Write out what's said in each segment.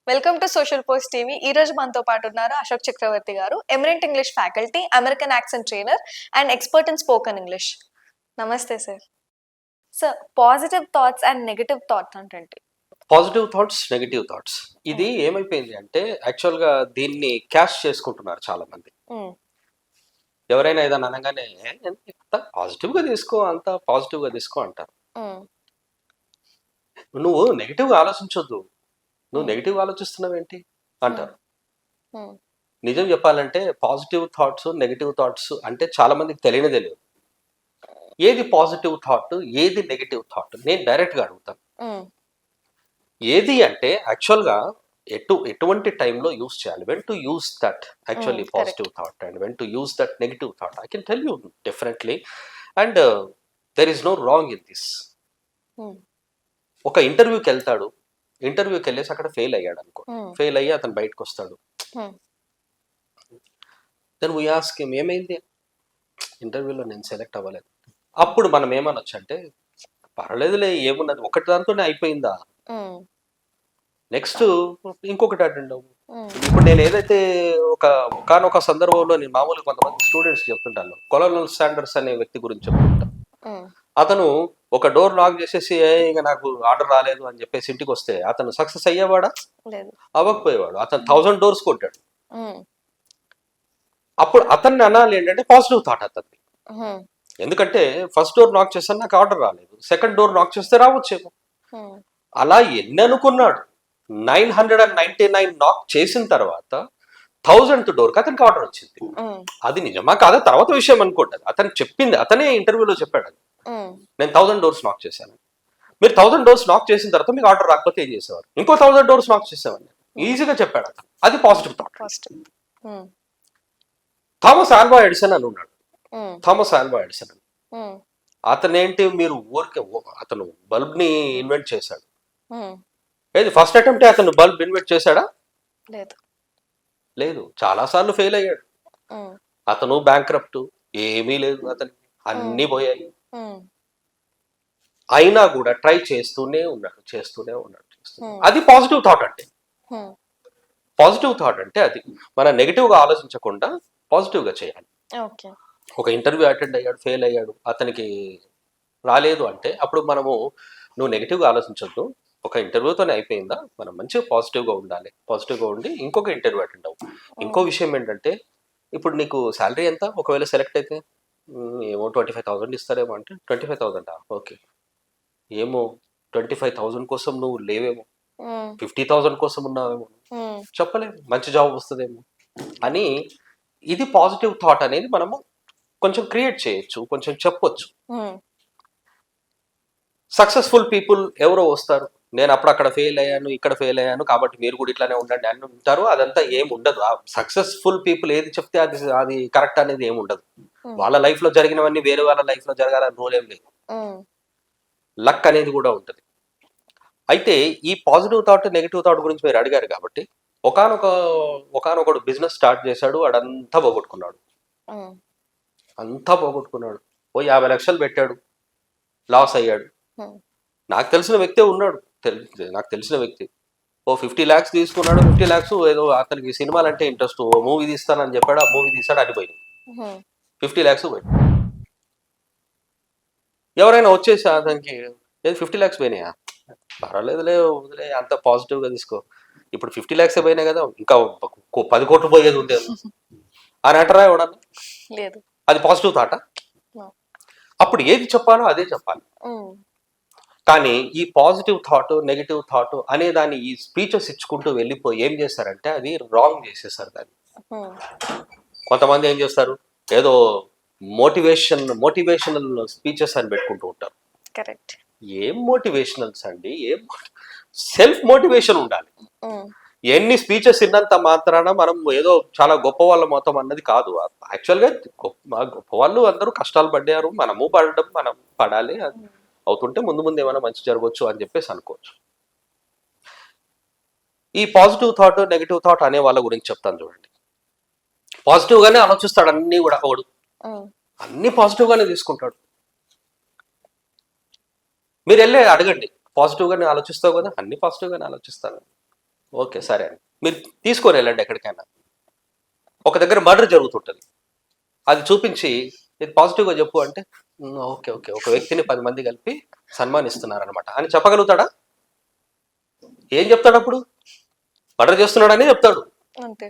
Welcome to social post TV. ఈ రోజు మనతో పాటు ఉన్నారు Ashok Chakravarthy garu, eminent English faculty, American accent trainer and expert in spoken English. నమస్తే sir. Sir, positive thoughts and negative thoughts అంటే positive thoughts, negative thoughts. ఇది ఏమైపోయింది అంటే యాక్చువల్గా దీన్ని క్యాష్ చేసుకుంటున్నారు చాలా మంది. ఎవరైనా ఏదైనా అనగానే అంత పాజిటివ్గా తీసుకో, అంత పాజిటివ్గా తీసుకో అంటారు. నువ్వు నెగిటివ్గా ఆలోచించొద్దు, నువ్వు నెగిటివ్ ఆలోచిస్తున్నావు ఏంటి అంటారు. నిజం చెప్పాలంటే పాజిటివ్ థాట్స్, నెగిటివ్ థాట్స్ అంటే చాలా మందికి తెలియదు. ఏది పాజిటివ్ థాట్, ఏది నెగిటివ్ థాట్ నేను డైరెక్ట్గా అడుగుతాను. ఏది అంటే యాక్చువల్గా ఎటువంటి టైంలో యూస్ చేయాలి, when to use that actually positive thought and when to use that negative thought, I can tell you definitely. And there is no wrong in this. ఒక ఇంటర్వ్యూకి వెళ్తాడు, ఇంటర్వ్యూకి వెళ్ళేసి అక్కడ ఫెయిల్ అయ్యాడు అనుకో, ఫెయిల్ అయ్యి అతను బయటకు వస్తాడు. దెన్ వీ ఆస్క్ హిమ్, ఏమైంది ఇంటర్వ్యూలో నేను సెలెక్ట్ అవ్వలేదు. అప్పుడు మనం ఏమనొచ్చు అంటే, పర్లేదులే ఏమున్నది, ఒకటి దాంతోనే అయిపోయిందా, నెక్స్ట్ ఇంకొకటి అటెండ్ అవ్వు. ఇప్పుడు నేను ఏదైతే ఒకనొక సందర్భంలో నేను మామూలుగా కొంతమంది స్టూడెంట్స్ చెప్తుంటాను, కొలోనల్ శాండర్స్ అనే వ్యక్తి గురించి చెప్తుంటాను. అతను ఒక డోర్ లాక్ చేసేసి ఇక నాకు ఆర్డర్ రాలేదు అని చెప్పేసి ఇంటికి వస్తే అతను సక్సెస్ అయ్యేవాడా? అవ్వకపోయేవాడు. అతను 1000 డోర్స్ కొట్టాడు. అప్పుడు అతన్ని అనాలి ఏంటంటే పాజిటివ్ థాట్ అతన్ని. ఎందుకంటే ఫస్ట్ డోర్ నాక్ చేస్తాను, నాకు ఆర్డర్ రాలేదు, సెకండ్ డోర్ నాక్ చేస్తే రావచ్చేమో. అలా ఎన్ని అనుకున్నాడు, 999 నాక్ చేసిన తర్వాత 1000th డోర్కి అతనికి ఆర్డర్ వచ్చింది. అది నిజమా కాదా తర్వాత విషయం అనుకుంటుంది. అతను చెప్పింది, అతనే ఇంటర్వ్యూలో చెప్పాడు, నేను 1000 డోర్స్ నాక్ చేశాను. మీరు 1000 డోర్స్ నాక్ చేసిన తర్వాత మీకు ఆర్డర్ రాకపోతే ఏం చేసేవారు? ఇంకో 1000 డోర్స్ నాక్ చేసేవాడిని. ఈజీగా చెప్పాడు అతను. అది positive thought. Thomas Alva Edison అని ఉన్నాడు. థామస్ ఆల్వా ఎడిసన్ అని అతనేంటి, మీరు ఊరికే అతను బల్బ్ ని ఇన్వెంట్ చేశాడు. ఏది ఫస్ట్ అటెంప్ట్ అతను బల్బ్ ఇన్వెంట్ చేశాడా? లేదు, చాలా సార్లు ఫెయిల్ అయ్యాడు. అతను బ్యాంక్రప్ట్, ఏమీ లేదు అతనికి, అన్ని పోయాయి. అయినా కూడా ట్రై చేస్తూనే ఉన్నాడు. అది పాజిటివ్ థాట్ అంటే. పాజిటివ్ థాట్ అంటే అది మన నెగిటివ్ గా ఆలోచించకుండా పాజిటివ్ గా చేయాలి. ఒక ఇంటర్వ్యూ అటెండ్ అయ్యాడు, ఫెయిల్ అయ్యాడు, అతనికి రాలేదు అంటే అప్పుడు మనము, నువ్వు నెగిటివ్ గా ఆలోచించొద్దు, ఒక ఇంటర్వ్యూతోనే అయిపోయిందా, మనం మంచిగా పాజిటివ్గా ఉండాలి. పాజిటివ్గా ఉండి ఇంకొక ఇంటర్వ్యూ అటెండ్ అవ్వు. ఇంకో విషయం ఏంటంటే, ఇప్పుడు నీకు శాలరీ ఎంత ఒకవేళ సెలెక్ట్ అయితే? ఏమో 25,000 ఇస్తారేమో అంటే 25,000 ఓకే, ఏమో 25,000 కోసం నువ్వు లేవేమో, 50,000 కోసం ఉన్నావేమో, చెప్పలేము, మంచి జాబ్ వస్తుందేమో అని. ఇది పాజిటివ్ థాట్ అనేది మనము కొంచెం క్రియేట్ చేయొచ్చు, కొంచెం చెప్పొచ్చు. సక్సెస్ఫుల్ పీపుల్ ఎవరో వస్తారు, నేను అప్పుడు అక్కడ ఫెయిల్ అయ్యాను, ఇక్కడ ఫెయిల్ అయ్యాను, కాబట్టి మీరు కూడా ఇట్లానే ఉండండి అని ఉంటారు. అదంతా ఏమి ఉండదు. సక్సెస్ఫుల్ పీపుల్ ఏది చెప్తే అది కరెక్ట్ అనేది ఏమి ఉండదు. వాళ్ళ లైఫ్ లో జరిగినవన్నీ వేరే వాళ్ళ లైఫ్ లో జరగాలని రూల్ ఏం లేదు. లక్ అనేది కూడా ఉంటుంది. అయితే ఈ పాజిటివ్ థాట్, నెగిటివ్ థాట్ గురించి మీరు అడిగారు కాబట్టి, ఒకనొకడు బిజినెస్ స్టార్ట్ చేశాడు, అడంతా పోగొట్టుకున్నాడు. ఓ 50 లక్షలు పెట్టాడు, లాస్ అయ్యాడు. నాకు తెలిసిన వ్యక్తే ఉన్నాడు, నాకు తెలిసిన వ్యక్తి ఓ 50 lakhs తీసుకున్నాడు. 50 lakhs ఏదో అతనికి సినిమాలు అంటే ఇంట్రెస్ట్, ఓ మూవీ తీస్తానని చెప్పాడు, ఆ మూవీ తీసాడు, అడిపోయింది. 50 lakhs పోయింది. ఎవరైనా వచ్చేసి అతనికి 50 lakhs పోయినాయా, పర్వాలేదులే వదిలే, అంత పాజిటివ్ గా తీసుకో, ఇప్పుడు 50 lakhs పోయినాయి కదా, ఇంకా 10 కోట్లు పోయేది ఉండేది అని అంటారా ఎవడన్నా? లేదు. అది పాజిటివ్ థాటా? అప్పుడు ఏది చెప్పాలో అదే చెప్పాలి. కానీ ఈ పాజిటివ్ థాట్, నెగిటివ్ థాట్ అనే దాన్ని ఈ స్పీచెస్ ఇచ్చుకుంటూ వెళ్ళిపోయి ఏం చేస్తారంటే అది రాంగ్ చేసేసారు దాన్ని. కొంతమంది ఏం చేస్తారు, ఏదో మోటివేషనల్ స్పీచెస్ అని పెట్టుకుంటూ ఉంటారు. కరెక్ట్. ఏం మోటివేషనల్స్ అండి, సెల్ఫ్ మోటివేషన్ ఉండాలి. ఎన్ని స్పీచెస్ విన్నంత మాత్రాన మనం ఏదో చాలా గొప్ప వాళ్ళ మొత్తం అన్నది కాదు. యాక్చువల్గా గొప్ప వాళ్ళు అందరూ కష్టాలు పడ్డారు, మనము మనం పడాలి. అవుతుంటే ముందు ఏమైనా మంచి జరగవచ్చు అని చెప్పేసి అనుకోవచ్చు. ఈ పాజిటివ్ థాట్, నెగిటివ్ థాట్ అనే వాళ్ళ గురించి చెప్తాను చూడండి. పాజిటివ్ గానే ఆలోచిస్తాడు, అన్ని కూడా ఒకడు అన్ని పాజిటివ్ గానే తీసుకుంటాడు. మీరు వెళ్ళి అడగండి, పాజిటివ్ గానే ఆలోచిస్తావు కదా, అన్ని పాజిటివ్ గానే ఆలోచిస్తాను. ఓకే సరే అండి, మీరు తీసుకొని వెళ్ళండి ఎక్కడికైనా. ఒక దగ్గర మర్డర్ జరుగుతుంటుంది, అది చూపించి ఇది పాజిటివ్గా చెప్పు అంటే ఓకే ఓకే ఒక వ్యక్తిని 10 మంది కలిపి సన్మానిస్తున్నారనమాట అని చెప్పగలుగుతాడా? ఏం చెప్తాడు అప్పుడు? మర్డర్ చేస్తున్నాడని చెప్తాడు. అంతే.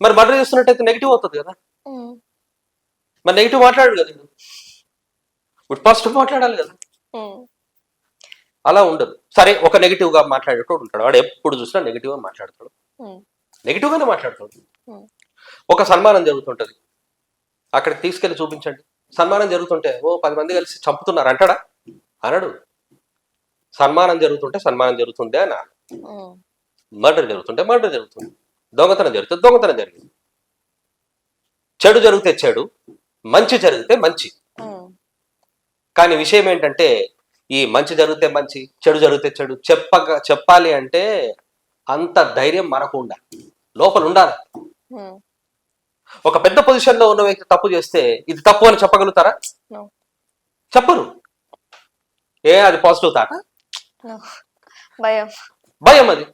మరి మర్డర్ చేస్తున్నట్టయితే నెగిటివ్ అవుతుంది కదా, ఉమ్, మరి నెగిటివ్ మాట్లాడు కదా, ఇప్పుడు పాజిటివ్ మాట్లాడాలి కదా. ఉమ్, అలా ఉండదు. సరే ఒక నెగిటివ్గా మాట్లాడేటోడు ఉంటాడు, వాడు ఎప్పుడు చూసినా నెగిటివ్గా మాట్లాడతాడు, ఉమ్, నెగిటివ్గానే మాట్లాడతాడు. ఉమ్, ఒక సన్మానం జరుగుతుంటుంది, అక్కడికి తీసుకెళ్లి చూపించండి. సన్మానం జరుగుతుంటే 10 మంది కలిసి చంపుతున్నారు అంటాడా? అనడు. సన్మానం జరుగుతుంటే సన్మానం జరుగుతుంది అని, ఉమ్, మర్డర్ జరుగుతుంటే మర్డర్ జరుగుతుంది, దొంగతనం జరిగితే దొంగతనం జరిగింది, చెడు జరిగితే చెడు, మంచి జరిగితే మంచి. ఉమ్, కానీ విషయం ఏంటంటే ఈ మంచి జరిగితే మంచి, చెడు జరిగితే చెడు చెప్పాలి అంటే అంత ధైర్యం మనకు ఉండాలి, లోపల ఉండాలి. ఉమ్, ఒక పెద్ద పొజిషన్లో ఉన్న వ్యక్తి తప్పు చేస్తే ఇది తప్పు అని చెప్పగలుగుతారా? No. చెప్పరు. అది పాజిటివ్ థాట్? No. భయం. భయం. అది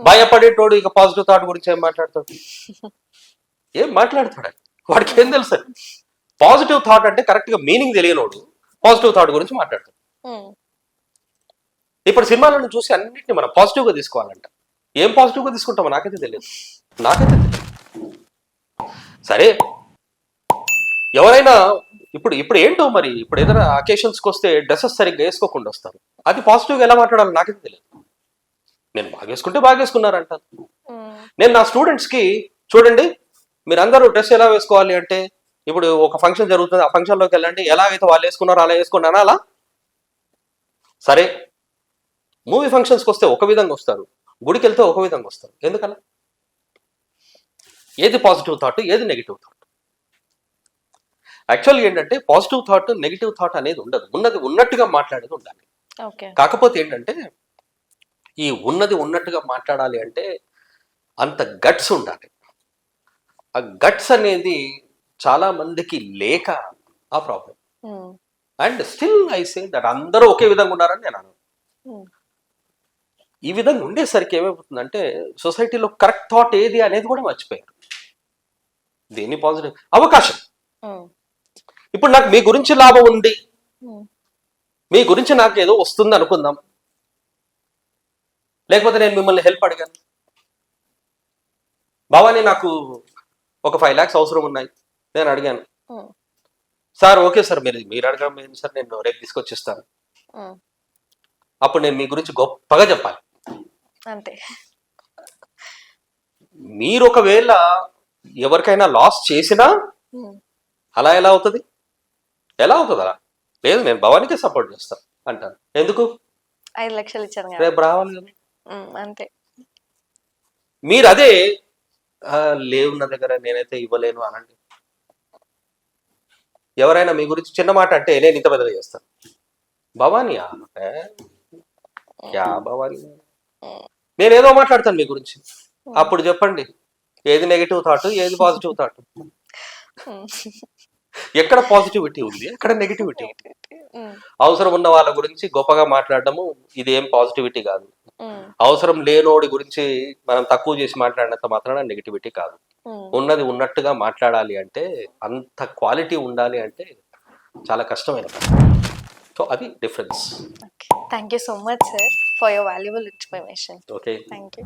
భయపడేటోడు ఇక పాజిటివ్ థాట్ గురించి ఏం మాట్లాడతాడు? ఏం మాట్లాడతాడు? వాడికి ఏం తెలుసు? పాజిటివ్ థాట్ అంటే కరెక్ట్ గా మీనింగ్ తెలియనోడు పాజిటివ్ థాట్ గురించి మాట్లాడతాడు. ఉమ్, ఇప్పుడు సినిమాలను చూసి అన్నింటినీ మనం పాజిటివ్ గా తీసుకోవాలంట. ఏం పాజిటివ్ గా తీసుకుంటామో నాకైతే తెలియదు. సరే ఎవరైనా ఇప్పుడు ఏంటో మరి, ఇప్పుడు ఏదైనా అకేషన్స్కి వస్తే డ్రెస్సెస్ సరిగ్గా వేసుకోకుండా వస్తారు, అది పాజిటివ్గా ఎలా మాట్లాడాలో నాకైతే తెలియదు. నేను బాగా వేసుకుంటే బాగా వేసుకున్నారంటాను. ఉమ్, నేను నా స్టూడెంట్స్కి చూడండి, మీరు అందరూ డ్రెస్ ఎలా వేసుకోవాలి అంటే, ఇప్పుడు ఒక ఫంక్షన్ జరుగుతుంది, ఆ ఫంక్షన్లోకి వెళ్ళండి, ఎలాగైతే వాళ్ళు వేసుకున్నారో అలా వేసుకున్నారా అలా. సరే మూవీ ఫంక్షన్స్కి వస్తే ఒక విధంగా వస్తారు, గుడికి వెళ్తే ఒక విధంగా వస్తారు, ఎందుకలా? ఏది పాజిటివ్ థాట్, ఏది నెగిటివ్ థాట్? యాక్చువల్గా ఏంటంటే పాజిటివ్ థాట్ నెగిటివ్ థాట్ అనేది ఉండదు, ఉన్నది ఉన్నట్టుగా మాట్లాడేది ఉండాలి. కాకపోతే ఏంటంటే ఈ ఉన్నది ఉన్నట్టుగా మాట్లాడాలి అంటే అంత గట్స్ ఉండాలి. ఆ గట్స్ అనేది చాలా మందికి లేక ఆ problem. And still I say that అందరూ ఒకే విధంగా ఉన్నారని నేను అన్నాను. ఈ విధంగా ఉండేసరికి ఏమైపోతుందంటే సొసైటీలో కరెక్ట్ థాట్ ఏది అనేది కూడా మర్చిపోయారు. దేని పాజిటివ్ అవకాశం. ఇప్పుడు నాకు మీ గురించి లాభం ఉంది, మీ గురించి నాకు ఏదో వస్తుంది అనుకుందాం, లేకపోతే నేను మిమ్మల్ని హెల్ప్ అడిగాను, భవానీ నాకు ఒక 5 lakhs అవసరం ఉన్నాయి, నేను అడిగాను, సార్ ఓకే సార్ మీరు అడగడం సార్ నేను రేపు తీసుకొచ్చిస్తాను. అప్పుడు నేను మీ గురించి గొప్పగా చెప్పాలి అంతే. మీరు ఒకవేళ ఎవరికైనా లాస్ చేసినా అలా ఎలా అవుతుంది? ఎలా అవుతుంది అలా? లేదు నేను భవానీకే సపోర్ట్ చేస్తాను అంటాను. ఎందుకు? 5 లక్షలు ఇచ్చాను రేపు రావాలి కదా. అంతే. మీరు అదే లేవు నా దగ్గర నేనైతే ఇవ్వలేను అనండి. ఎవరైనా మీ గురించి చిన్న మాట అంటే నేను ఇంత పెద్దగా చేస్తాను. భవానీ భవానీ నేనేదో మాట్లాడతాను మీ గురించి, అప్పుడు చెప్పండి ఏది నెగిటివ్ థాట్, ఏది పాజిటివ్ థాట్? ఎక్కడ పాజిటివిటీ ఉంది, ఎక్కడ నెగిటివిటీ ఉంది? అవసరం ఉన్న వాళ్ళ గురించి గొప్పగా మాట్లాడటము ఇది ఏం పాజిటివిటీ కాదు. అవసరం లేనోడి గురించి మనం తక్కువ చేసి మాట్లాడినంత మాత్రాన నెగిటివిటీ కాదు. ఉన్నది ఉన్నట్టుగా మాట్లాడాలి అంటే, అంత క్వాలిటీ ఉండాలి అంటే చాలా కష్టమైన పని. సో అది difference. Thank you so much sir for your valuable information. Okay, thank you.